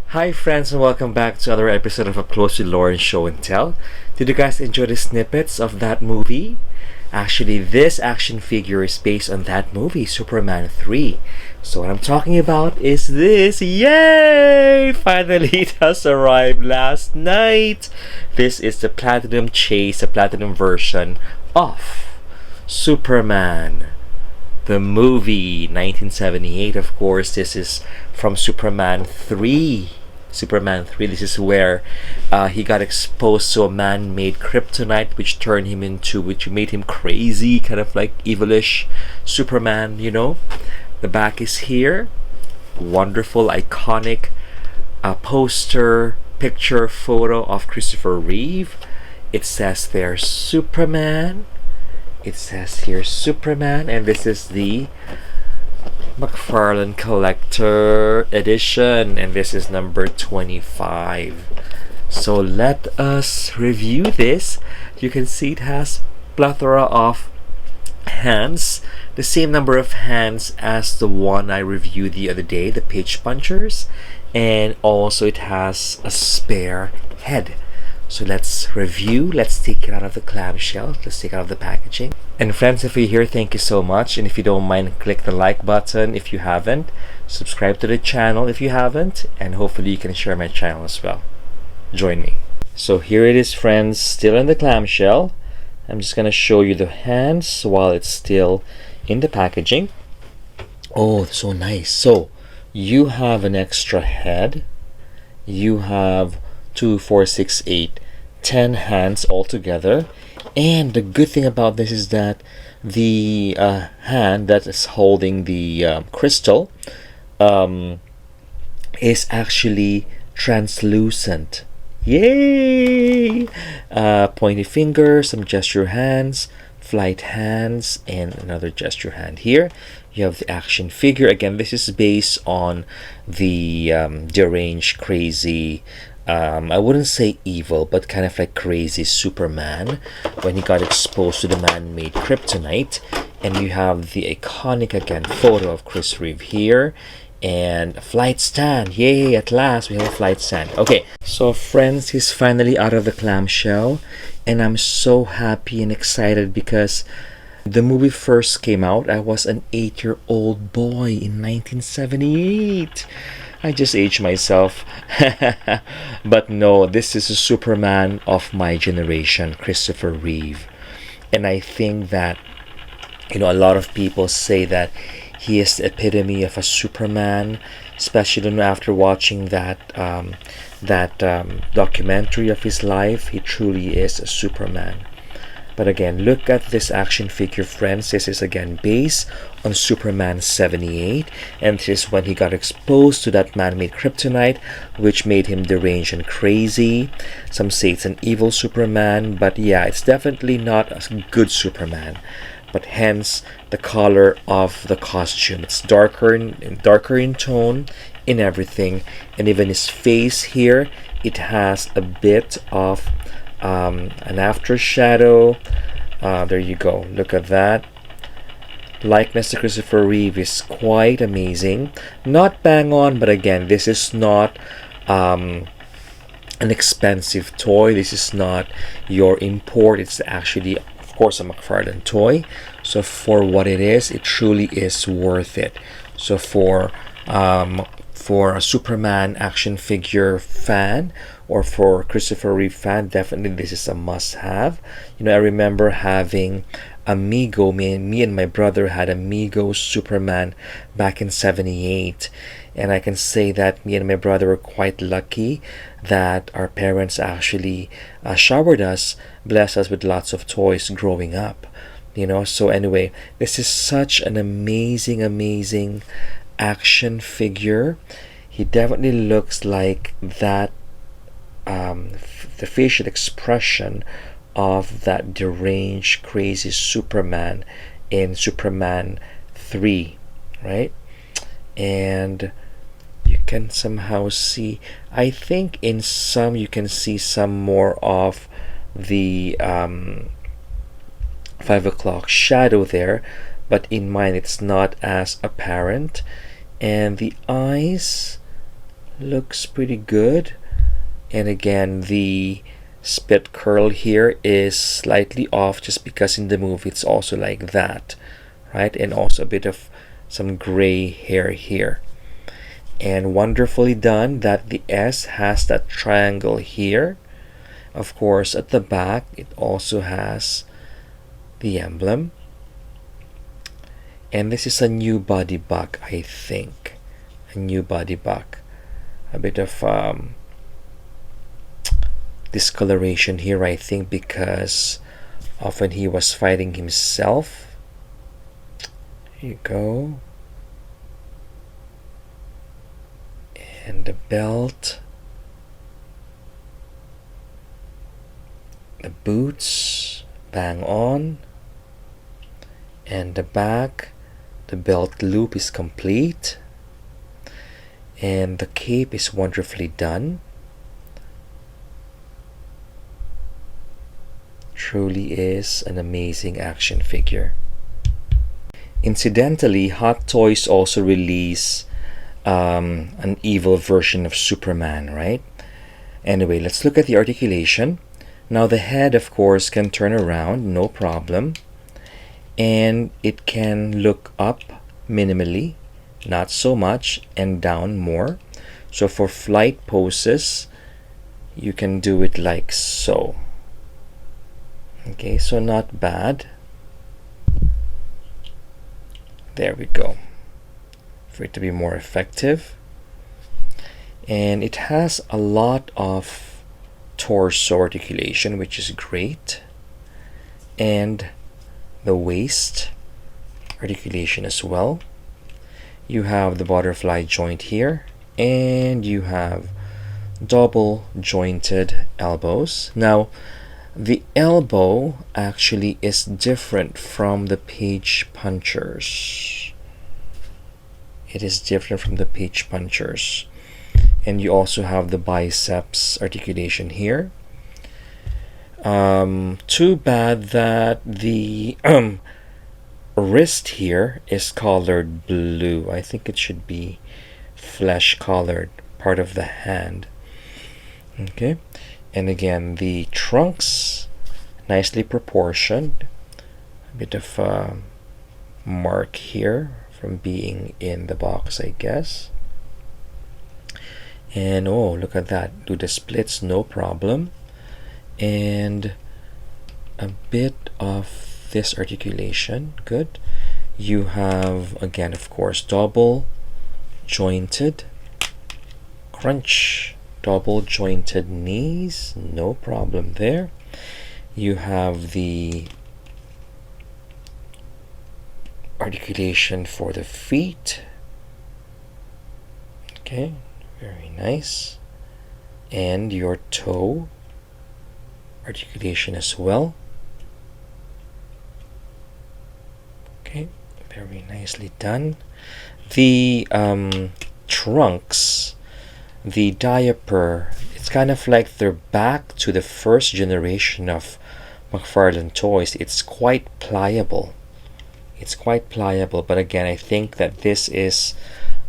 Hi friends, and welcome back to another episode of Up Close with Lauren Show and Tell. Did you guys enjoy the snippets of that movie? Actually, this action figure is based on that movie, Superman 3. So what I'm talking about is this. Yay! Finally, it has arrived last night. This is the Platinum Chase, the Platinum version of Superman. The movie, 1978, of course. This is from Superman 3. Superman 3, this is where he got exposed to a man-made kryptonite which made him crazy, kind of like evilish Superman, you know. The back is here. Wonderful, iconic poster, picture, photo of Christopher Reeve. It says there Superman. It says here Superman, and this is the McFarlane Collector Edition, and this is number 25. So let us review this. You can see it has plethora of hands, the same number of hands as the one I reviewed the other day, the Page Punchers, and also it has a spare head. So let's review. Let's take it out of the clamshell. Let's take it out of the packaging. And friends, if you're here, thank you so much. And if you don't mind, click the like button if you haven't. Subscribe to the channel if you haven't. And hopefully you can share my channel as well. Join me. So here it is, friends, still in the clamshell. I'm just going to show you the hands while it's still in the packaging. Oh, so nice. So you have an extra head. You have 2, 4, 6, 8, 10 hands altogether. And the good thing about this is that the hand that is holding the crystal is actually translucent. Yay! Pointy finger, some gesture hands, flight hands, and another gesture hand here. You have the action figure. Again, this is based on the deranged, crazy, I wouldn't say evil, but kind of like crazy Superman when he got exposed to the man-made kryptonite. And you have the iconic, again, photo of Chris Reeve here, and a flight stand. Yay, at last we have a flight stand. Okay, so friends, he's finally out of the clamshell, and I'm so happy and excited because the movie first came out. I was an 8-year-old boy in 1978. I just aged myself. But no, this is a Superman of my generation, Christopher Reeve. And I think that, you know, a lot of people say that he is the epitome of a Superman, especially after watching that documentary of his life. He truly is a Superman. But again, look at this action figure, friends. This is again based on Superman 78, and this is when he got exposed to that man-made kryptonite, which made him deranged and crazy. Some say it's an evil Superman, but yeah, it's definitely not a good Superman. But hence the color of the costume. It's darker in tone in everything, and even his face here, it has a bit of an after shadow. There you go, look at that. Likeness to Christopher Reeve is quite amazing. Not bang on, but again, this is not an expensive toy. This is not your import. It's actually, of course, a McFarlane toy. So for what it is, it truly is worth it. So for a Superman action figure fan, or for Christopher Reeve fan, definitely this is a must-have. You know, I remember having Amigo. Me and my brother had Amigo Superman back in 78, and I can say that me and my brother were quite lucky that our parents actually showered us, blessed us with lots of toys growing up. You know, so anyway, this is such an amazing action figure. He definitely looks like that, the facial expression of that deranged, crazy Superman in Superman 3, right? And you can somehow see, I think in some you can see some more of the 5 o'clock shadow there, but in mine it's not as apparent. And the eyes looks pretty good. And again, the spit curl here is slightly off just because in the movie it's also like that, right? And also a bit of some gray hair here. And wonderfully done that the S has that triangle here. Of course, at the back it also has the emblem. And this is a new body buck, I think. A new body buck. A bit of discoloration here, I think, because of when he was fighting himself. Here you go. And the belt. The boots, bang on. And the back, the belt loop is complete. And the cape is wonderfully done. Truly is an amazing action figure. Incidentally, Hot Toys also release an evil version of Superman, right? Anyway, let's look at the articulation. Now the head, of course, can turn around, no problem. And it can look up minimally, not so much, and down more. So for flight poses, you can do it like so. Okay, so not bad. There we go. For it to be more effective. And it has a lot of torso articulation, which is great. And the waist articulation as well. You have the butterfly joint here, and you have double jointed elbows. Now, the elbow actually is different from the page punchers. It is different from the page punchers. And you also have the biceps articulation here. Too bad that the wrist here is colored blue. I think it should be flesh colored, part of the hand. Okay, and again the trunks nicely proportioned. A bit of a mark here from being in the box, I guess. And oh, look at that, do the splits no problem. And a bit of this articulation, good. You have, again, of course, double jointed crunch, double jointed knees, no problem there. You have the articulation for the feet. Okay, very nice. And your toe articulation as well. Okay, very nicely done. The trunks, the diaper, it's kind of like they're back to the first generation of McFarlane toys. It's quite pliable. It's quite pliable, but again, I think that this is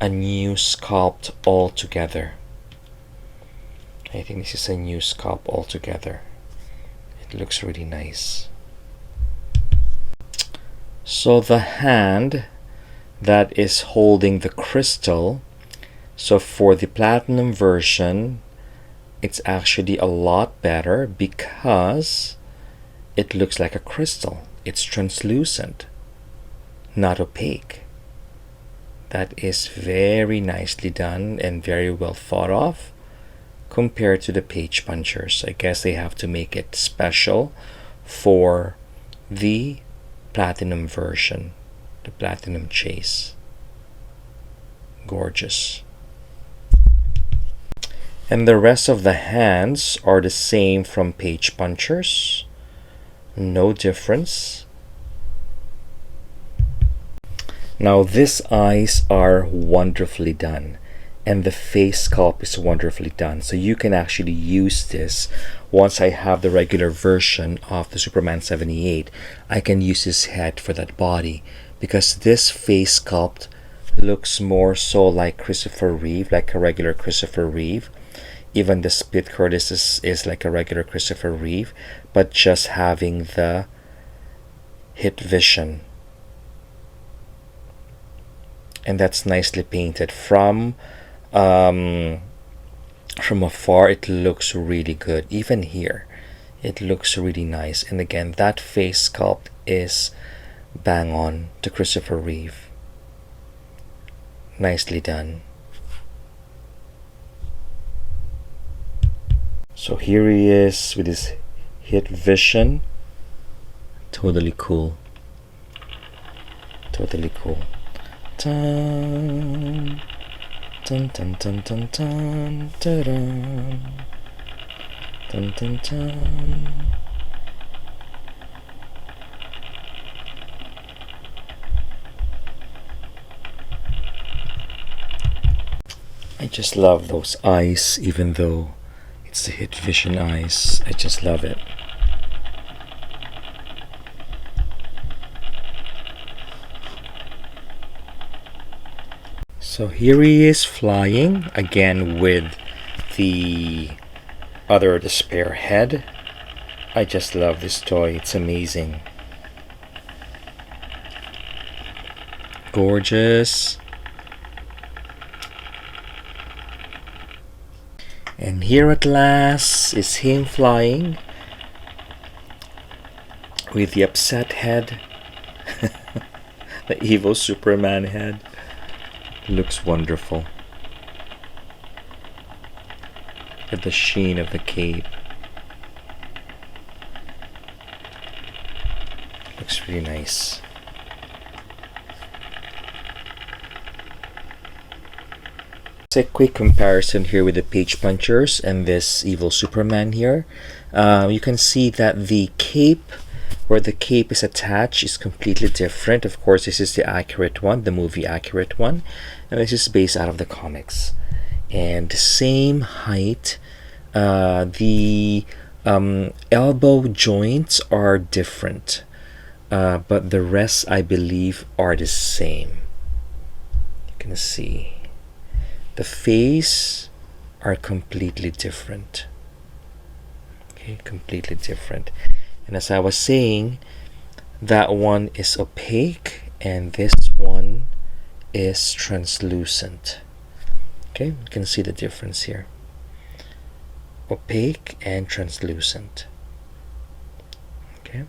a new sculpt altogether. I think this is a new sculpt altogether. It looks really nice. So the hand that is holding the crystal, so for the platinum version, it's actually a lot better because it looks like a crystal. It's translucent, not opaque. That is very nicely done and very well thought of compared to the page punchers. I guess they have to make it special for the platinum version, the platinum chase. Gorgeous. And the rest of the hands are the same from page punchers. No difference. Now these eyes are wonderfully done. and the face sculpt is wonderfully done. So you can actually use this. Once I have the regular version of the Superman 78, I can use his head for that body, because this face sculpt looks more so like Christopher Reeve, like a regular Christopher Reeve. Even the split Curtis is like a regular Christopher Reeve, but just having the hit vision. And that's nicely painted. From afar, it looks really good. Even here, it looks really nice. And again, that face sculpt is bang on to Christopher Reeve. Nicely done. So here he is with his hit vision. Totally cool. Totally cool. Dun, dun, dun, dun, dun, dun, dun, dun, dun, dun. I just love those eyes, even though it's the hit vision eyes. I just love it. So here he is flying again with the other despair head. I just love this toy. It's amazing. Gorgeous. And here at last is him flying with the upset head. The evil Superman head. Looks wonderful. At the sheen of the cape. Looks really nice. A quick comparison here with the page punchers and this evil Superman here. You can see that the cape, where the cape is attached, is completely different. Of course, this is the accurate one, the movie accurate one, and this is based out of the comics. And same height. The elbow joints are different, but the rest, I believe, are the same. You can see the face are completely different. Okay, completely different. And as I was saying, that one is opaque and this one is translucent. Okay, you can see the difference here. Opaque and translucent. Okay,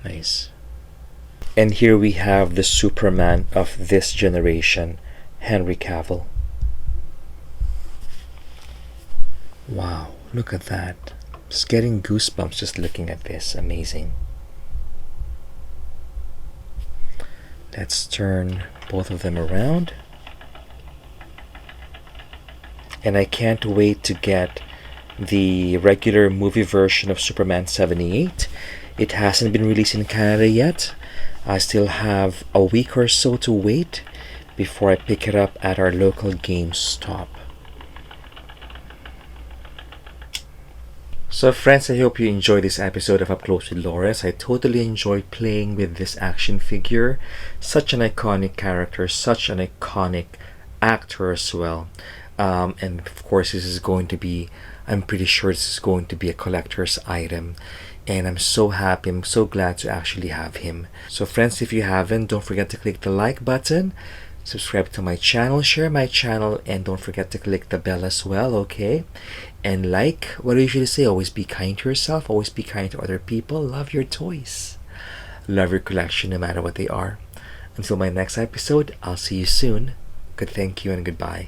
nice. And here we have the Superman of this generation, Henry Cavill. Wow, look at that. Just getting goosebumps just looking at this. Amazing. Let's turn both of them around. And I can't wait to get the regular movie version of Superman 78. It hasn't been released in Canada yet. I still have a week or so to wait before I pick it up at our local GameStop. So friends, I hope you enjoyed this episode of Up Close with Loris. I totally enjoyed playing with this action figure. Such an iconic character, such an iconic actor as well. And of course, this is going to be, I'm pretty sure this is going to be a collector's item. And I'm so happy, I'm so glad to actually have him. So friends, if you haven't, don't forget to click the like button. Subscribe to my channel, share my channel, and don't forget to click the bell as well, okay? And like what I usually say, always be kind to yourself, always be kind to other people, love your toys, love your collection no matter what they are. Until my next episode, I'll see you soon. Good, thank you, and goodbye.